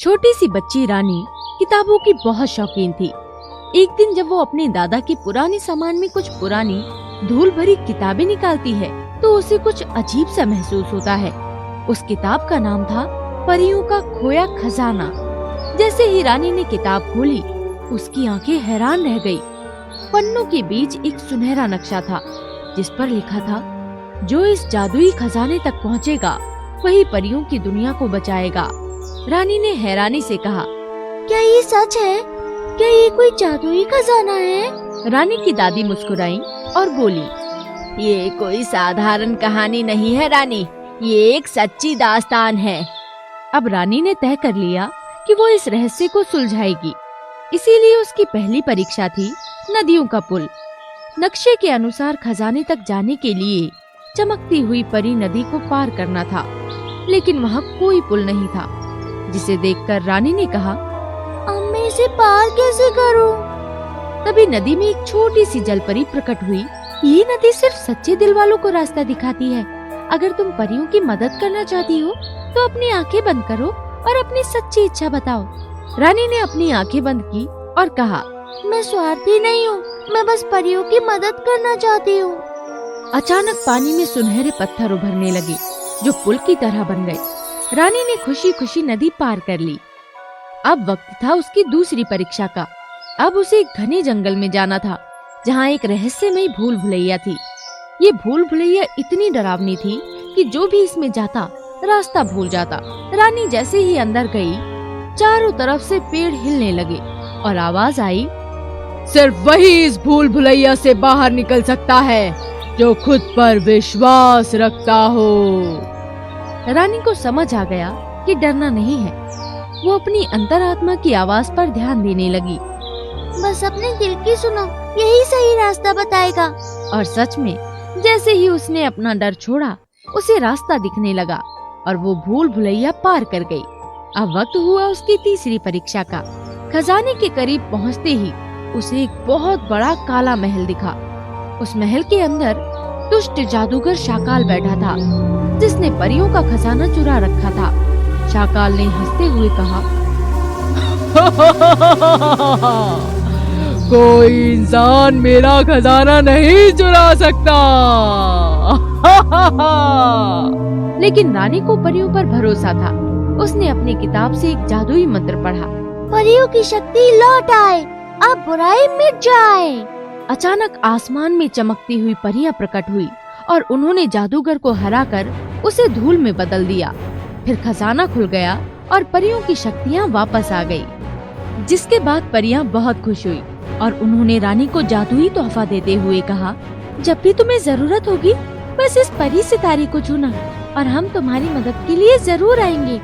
छोटी सी बच्ची रानी किताबों की बहुत शौकीन थी। एक दिन जब वो अपने दादा के पुराने सामान में कुछ पुरानी धूल भरी किताबें निकालती है तो उसे कुछ अजीब सा महसूस होता है। उस किताब का नाम था परियों का खोया खजाना। जैसे ही रानी ने किताब खोली, उसकी आंखें हैरान रह गई। पन्नों के बीच एक सुनहरा नक्शा था जिस पर लिखा था, जो इस जादुई खजाने तक पहुँचेगा वही परियों की दुनिया को बचाएगा। रानी ने हैरानी से कहा, क्या ये सच है? क्या ये कोई जादुई खजाना है? रानी की दादी मुस्कुराई और बोली, ये कोई साधारण कहानी नहीं है रानी, ये एक सच्ची दास्तान है। अब रानी ने तय कर लिया कि वो इस रहस्य को सुलझाएगी। इसीलिए उसकी पहली परीक्षा थी नदियों का पुल। नक्शे के अनुसार खजाने तक जाने के लिए चमकती हुई परी नदी को पार करना था, लेकिन वहाँ कोई पुल नहीं था, जिसे देखकर रानी ने कहा, अब मैं इसे पार कैसे करूं? तभी नदी में एक छोटी सी जलपरी प्रकट हुई। ये नदी सिर्फ सच्चे दिल वालों को रास्ता दिखाती है। अगर तुम परियों की मदद करना चाहती हो तो अपनी आंखें बंद करो और अपनी सच्ची इच्छा बताओ। रानी ने अपनी आंखें बंद की और कहा, मैं स्वार्थी नहीं हूँ, मैं बस परियों की मदद करना चाहती हूँ। अचानक पानी में सुनहरे पत्थर उभरने लगे जो पुल की तरह बन गए। रानी ने खुशी खुशी नदी पार कर ली। अब वक्त था उसकी दूसरी परीक्षा का। अब उसे एक घने जंगल में जाना था जहाँ एक रहस्यमयी भूल भुलैया थी। ये भूल भुलैया इतनी डरावनी थी कि जो भी इसमें जाता रास्ता भूल जाता। रानी जैसे ही अंदर गई, चारों तरफ से पेड़ हिलने लगे और आवाज आई, सिर्फ वही इस भूल भुलैया से बाहर निकल सकता है जो खुद पर विश्वास रखता हो। रानी को समझ आ गया कि डरना नहीं है। वो अपनी अंतरात्मा की आवाज पर ध्यान देने लगी। बस अपने दिल की सुनो, यही सही रास्ता बताएगा। और सच में जैसे ही उसने अपना डर छोड़ा, उसे रास्ता दिखने लगा और वो भूल भुलैया पार कर गई। अब वक्त हुआ उसकी तीसरी परीक्षा का। खजाने के करीब पहुंचते ही उसे एक बहुत बड़ा काला महल दिखा। उस महल के अंदर दुष्ट जादूगर शाकाल बैठा था, जिसने परियों का खजाना चुरा रखा था। शाकाल ने हंसते हुए कहा, कोई इंसान मेरा खजाना नहीं चुरा सकता। लेकिन रानी को परियों पर भरोसा था। उसने अपनी किताब से एक जादुई मंत्र पढ़ा, परियों की शक्ति लौट आए, अब बुराई मिट जाए। अचानक आसमान में चमकती हुई परियां प्रकट हुई और उन्होंने जादूगर को हराकर उसे धूल में बदल दिया। फिर खजाना खुल गया और परियों की शक्तियाँ वापस आ गई। जिसके बाद परियां बहुत खुश हुई और उन्होंने रानी को जादुई तोहफा देते हुए कहा, जब भी तुम्हें जरूरत होगी बस इस परी सितारे को छूना और हम तुम्हारी मदद के लिए जरूर आएंगे।